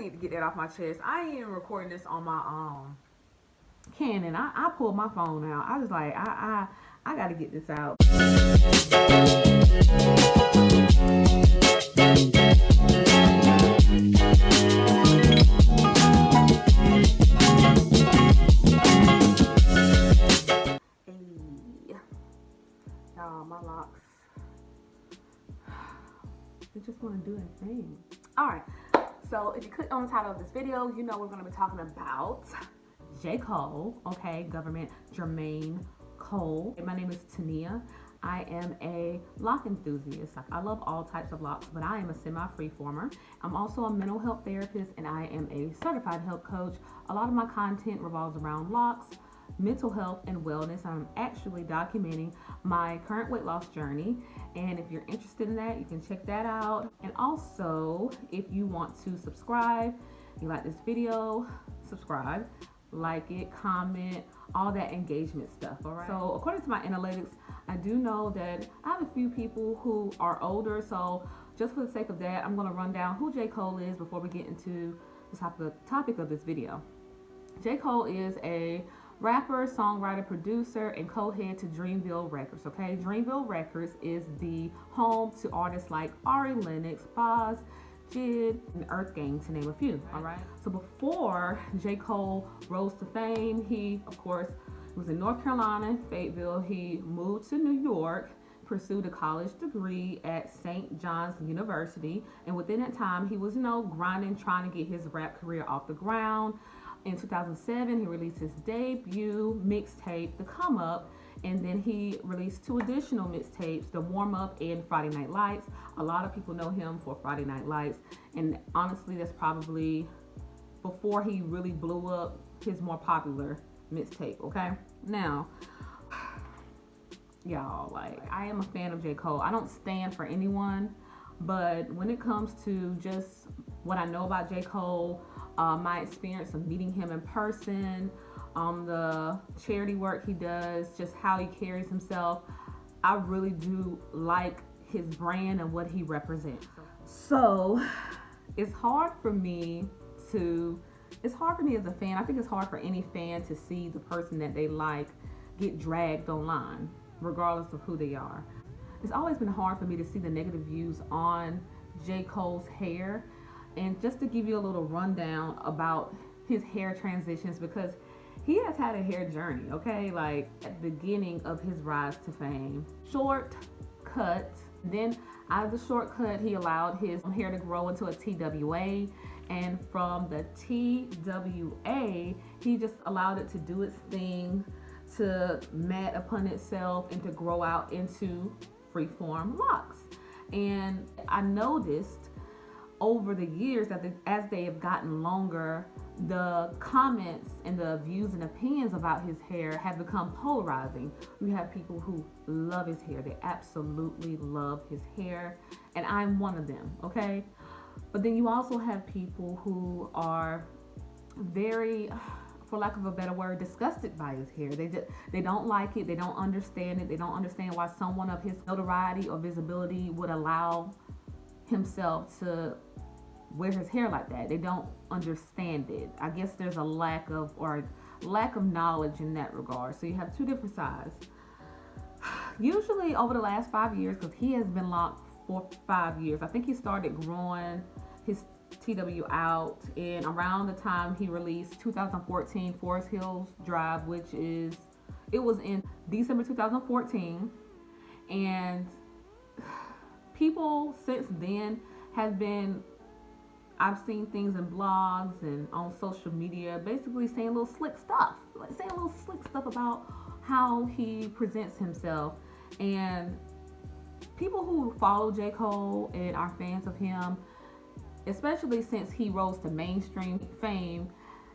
need to get that off my chest. I ain't even recording this on my Canon. I pulled my phone out. I was like, I gotta get this out. Hey, y'all, my locks. They just want to do their thing. All right. So if you click on the title of this video, you know we're going to be talking about J. Cole, okay, government Jermaine Cole. My name is Tania. I am a lock enthusiast. I love all types of locks, but I am a semi-freeformer. I'm also a mental health therapist, and I am a certified health coach. A lot of my content revolves around locks, mental health, and wellness. I'm actually documenting my current weight loss journey, and if you're interested in that, you can check that out. And also, if you want to subscribe, you like this video, subscribe, like it, comment, all that engagement stuff. All right, so according to my analytics, I do know that I have a few people who are older, so just for the sake of that, I'm going to run down who J. Cole is before we get into the topic of this video. J. Cole is a rapper, songwriter, producer, and co-head to Dreamville Records, okay? Dreamville Records is the home to artists like Ari Lennox, Boz, Jid, and Earth Gang, to name a few, all right? So before J. Cole rose to fame, he, of course, was in North Carolina, Fayetteville. He moved to New York, pursued a college degree at St. John's University, and within that time, he was, grinding, trying to get his rap career off the ground. In 2007, he released his debut mixtape, The Come Up, and then he released 2 additional mixtapes, The Warm Up and Friday Night Lights. A lot of people know him for Friday Night Lights, and honestly, that's probably before he really blew up, his more popular mixtape, okay? Now, y'all, I am a fan of J. Cole. I don't stand for anyone, but when it comes to just what I know about J. Cole, my experience of meeting him in person, the charity work he does, just how he carries himself, I really do like his brand and what he represents. So it's hard for me as a fan. I think it's hard for any fan to see the person that they like get dragged online, regardless of who they are. It's always been hard for me to see the negative views on J. Cole's hair. And just to give you a little rundown about his hair transitions, because he has had a hair journey, okay? At the beginning of his rise to fame, short cut. Then out of the short cut, he allowed his hair to grow into a TWA. And from the TWA, he just allowed it to do its thing, to mat upon itself, and to grow out into freeform locks. And I noticed over the years that as they have gotten longer, the comments and the views and opinions about his hair have become polarizing. You have people who love his hair. They absolutely love his hair. And I'm one of them, okay? But then you also have people who are very, for lack of a better word, disgusted by his hair. They don't like it. They don't understand it. They don't understand why someone of his notoriety or visibility would allow himself to wear his hair like that. They don't understand it. I guess there's a lack of knowledge in that regard. So you have 2 different sides. Usually over the last 5 years, because he has been locked for 5 years, I think he started growing his TW out in around the time he released 2014 Forest Hills Drive, it was in December 2014. And people since then have been, I've seen things in blogs and on social media basically saying little slick stuff about how he presents himself. And people who follow J. Cole and are fans of him, especially since he rose to mainstream fame,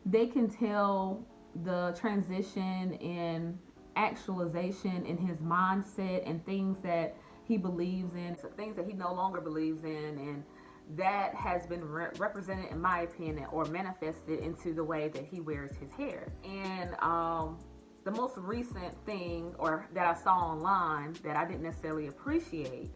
they can tell the transition in actualization in his mindset and things that he believes in, things that he no longer believes in, and that has been represented, in my opinion, or manifested into the way that he wears his hair. And the most recent thing, or that I saw online that I didn't necessarily appreciate,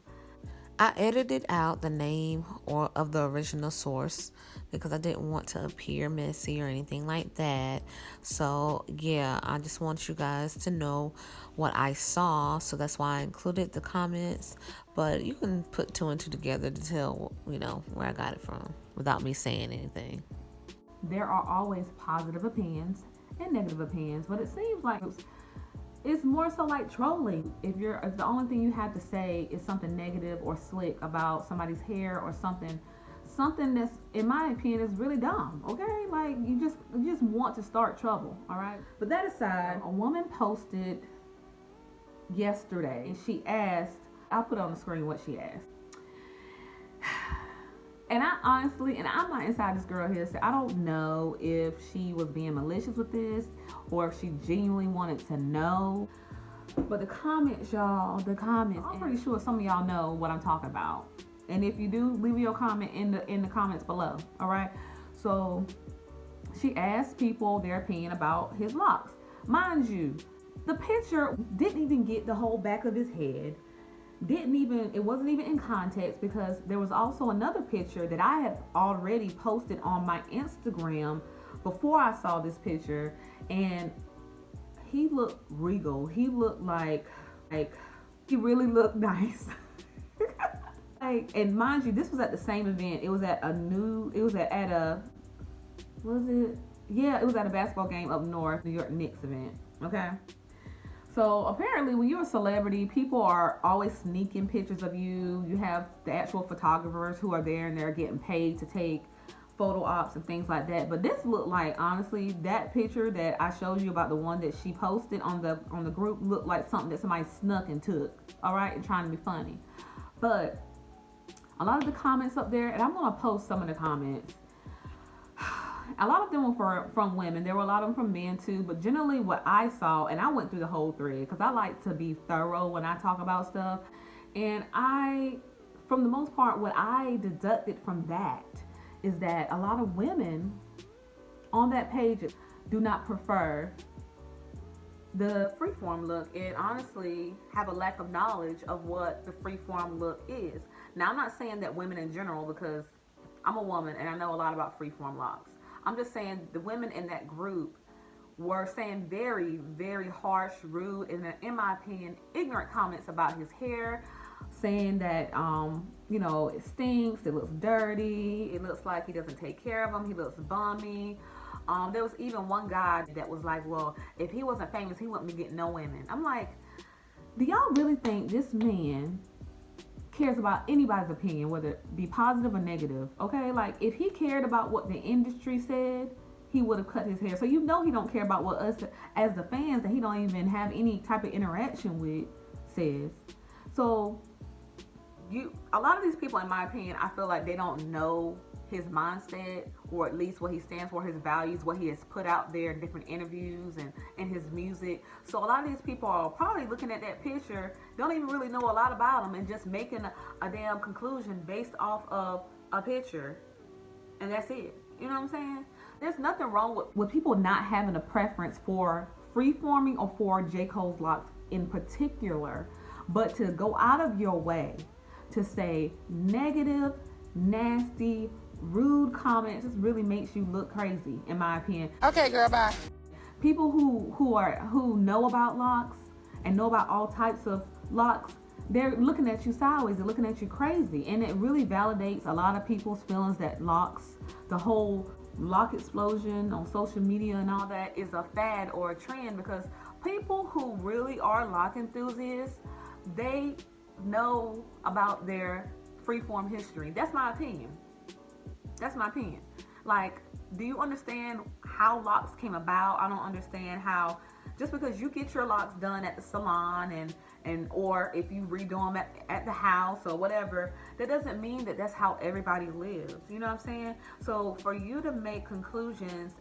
I edited out the name or of the original source because I didn't want to appear messy or anything like that. So yeah, I just want you guys to know what I saw. So that's why I included the comments. But you can put two and two together to tell, where I got it from without me saying anything. There are always positive opinions and negative opinions, but it seems like it's more so like trolling. If the only thing you have to say is something negative or slick about somebody's hair or something that's, in my opinion, is really dumb. Okay, like you just want to start trouble. All right. But that aside, a woman posted yesterday and she asked. I'll put on the screen what she asked. And I honestly, and I'm not inside this girl here, so I don't know if she was being malicious with this or if she genuinely wanted to know. But the comments, y'all, I'm pretty sure some of y'all know what I'm talking about. And if you do, leave your comment in the comments below. All right. So she asked people their opinion about his locks. Mind you, the picture didn't even get the whole back of his head. It wasn't even in context, because there was also another picture that I had already posted on my Instagram before I saw this picture, and he looked regal. He looked like he really looked nice. And mind you, this was at the same event. It was at a basketball game up north, New York Knicks event. Okay. So apparently when you're a celebrity, people are always sneaking pictures of you. You have the actual photographers who are there and they're getting paid to take photo ops and things like that. But this looked like, honestly, that picture that I showed you about, the one that she posted on the group, looked like something that somebody snuck and took. All right, and trying to be funny. But a lot of the comments up there, and I'm gonna post some of the comments. A lot of them were from women. There were a lot of them from men too, but generally what I saw, and I went through the whole thread because I like to be thorough when I talk about stuff, and from the most part, what I deducted from that is that a lot of women on that page do not prefer the freeform look, and honestly have a lack of knowledge of what the freeform look is. Now, I'm not saying that women in general, because I'm a woman and I know a lot about freeform locks. I'm just saying the women in that group were saying very, very harsh, rude, and in my opinion, ignorant comments about his hair, saying that it stinks, it looks dirty, it looks like he doesn't take care of him, he looks bummy. There was even one guy that was like, well, if he wasn't famous, he wouldn't be getting no women. I'm like, do y'all really think this man cares about anybody's opinion, whether it be positive or negative? Okay, like if he cared about what the industry said, he would have cut his hair. So he don't care about what us as the fans, that he don't even have any type of interaction with, says. So a lot of these people, in my opinion, I feel like they don't know his mindset, or at least what he stands for, his values, what he has put out there in different interviews and his music. So a lot of these people are probably looking at that picture, don't even really know a lot about him, and just making a damn conclusion based off of a picture, and that's it. You know what I'm saying? There's nothing wrong with people not having a preference for freeforming or for J. Cole's locks in particular, but to go out of your way to say negative, nasty, rude comments just really makes you look crazy, in my opinion. Okay, girl, bye. People who know about locks and know about all types of locks, they're looking at you sideways, they're looking at you crazy, and it really validates a lot of people's feelings that locks, the whole lock explosion on social media and all that, is a fad or a trend, because people who really are lock enthusiasts, they know about their freeform history. That's my opinion. Like, do you understand how locks came about? I don't understand how, just because you get your locks done at the salon and or if you redo them at the house or whatever, that doesn't mean that that's how everybody lives. You know what I'm saying? So for you to make conclusions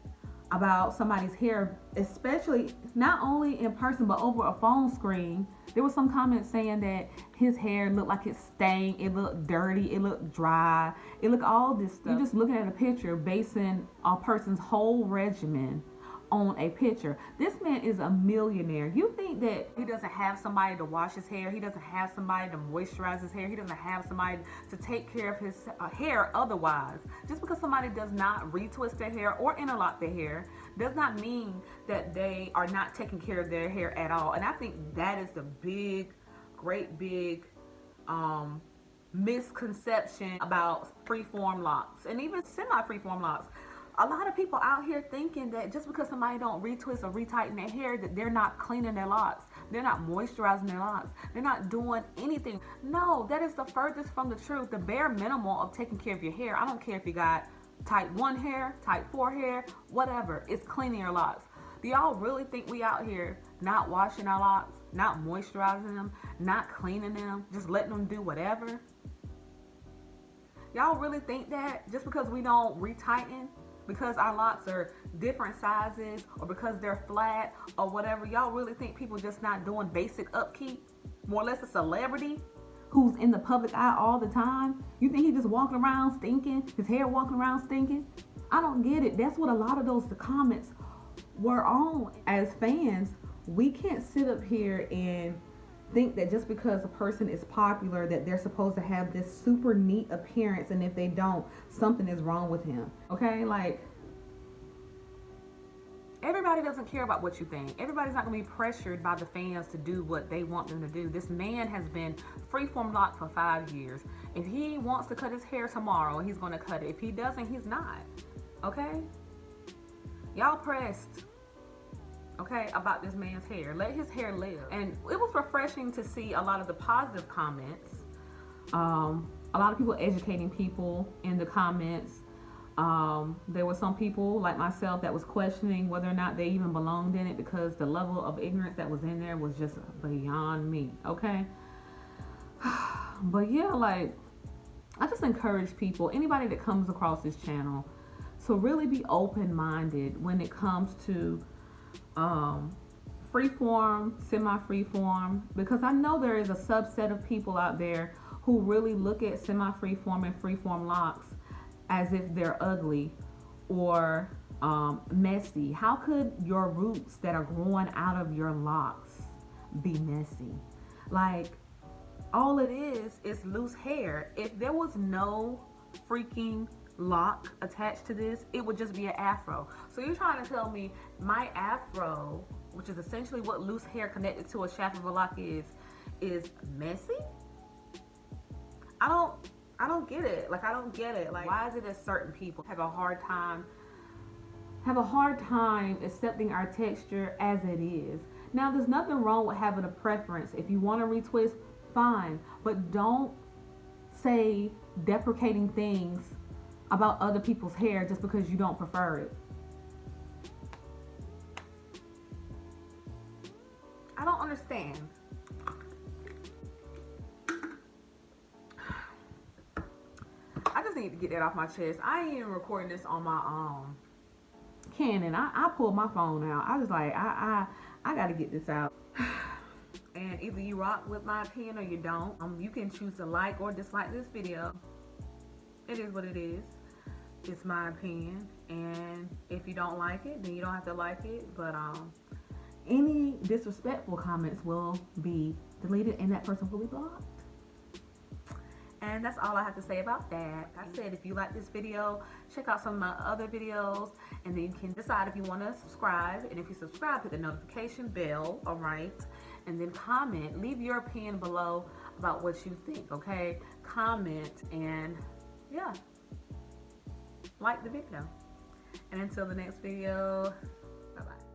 about somebody's hair, especially not only in person but over a phone screen. There was some comments saying that his hair looked like it stank, it looked dirty, it looked dry, it looked all this stuff. You're just looking at a picture, basing a person's whole regimen on a picture. This man is a millionaire. You think that he doesn't have somebody to wash his hair? He doesn't have somebody to moisturize his hair? He doesn't have somebody to take care of his hair otherwise? Just because somebody does not retwist their hair or interlock their hair does not mean that they are not taking care of their hair at all. And I think that is the great big misconception about freeform locks and even semi-freeform locks. A lot of people out here thinking that just because somebody don't retwist or retighten their hair, that they're not cleaning their locks, they're not moisturizing their locks, they're not doing anything. No, that is the furthest from the truth. The bare minimum of taking care of your hair, I don't care if you got type 1 hair, type 4 hair, whatever, it's cleaning your locks. Do y'all really think we out here not washing our locks, not moisturizing them, not cleaning them, just letting them do whatever? Y'all really think that just because we don't retighten, because our locks are different sizes, or because they're flat or whatever, y'all really think people just not doing basic upkeep? More or less a celebrity who's in the public eye all the time, you think he just walking around stinking, his hair walking around stinking? I don't get it. That's what a lot of the comments were on. As fans, we can't sit up here and think that just because a person is popular that they're supposed to have this super neat appearance, and if they don't, something is wrong with him. Okay, like, everybody doesn't care about what you think. Everybody's not gonna be pressured by the fans to do what they want them to do. This man has been freeform locked for 5 years. If he wants to cut his hair tomorrow, he's gonna cut it. If he doesn't, he's not. Okay, y'all pressed, okay, about this man's hair. Let his hair live. And it was refreshing to see a lot of the positive comments. A lot of people educating people in the comments. There were some people like myself that was questioning whether or not they even belonged in it, because the level of ignorance that was in there was just beyond me. Okay. But yeah, like, I just encourage people, anybody that comes across this channel, to really be open-minded when it comes to freeform, semi-freeform, because I know there is a subset of people out there who really look at semi-freeform and freeform locks as if they're ugly or messy. How could your roots that are growing out of your locks be messy? Like, all it is loose hair. If there was no freaking lock attached to this, it would just be an afro. So you're trying to tell me my afro, which is essentially what loose hair connected to a shaft of a lock is messy? I don't get it. Like, I don't get it. Like, why is it that certain people have a hard time accepting our texture as it is? Now, there's nothing wrong with having a preference. If you want to retwist, fine, but don't say deprecating things about other people's hair just because you don't prefer it. I don't understand. I just need to get that off my chest. I ain't even recording this on my Canon. I pulled my phone out. I was like, I gotta get this out. And either you rock with my opinion or you don't. You can choose to like or dislike this video. It is what it is. It's my opinion, and if you don't like it, then you don't have to like it. But any disrespectful comments will be deleted, and that person will be blocked. And that's all I have to say about that. Like I said, if you like this video, check out some of my other videos, and then you can decide if you want to subscribe. And if you subscribe, hit the notification bell, all right? And then comment, leave your opinion below about what you think, okay? Comment, and yeah, like the video. And until the next video, bye-bye.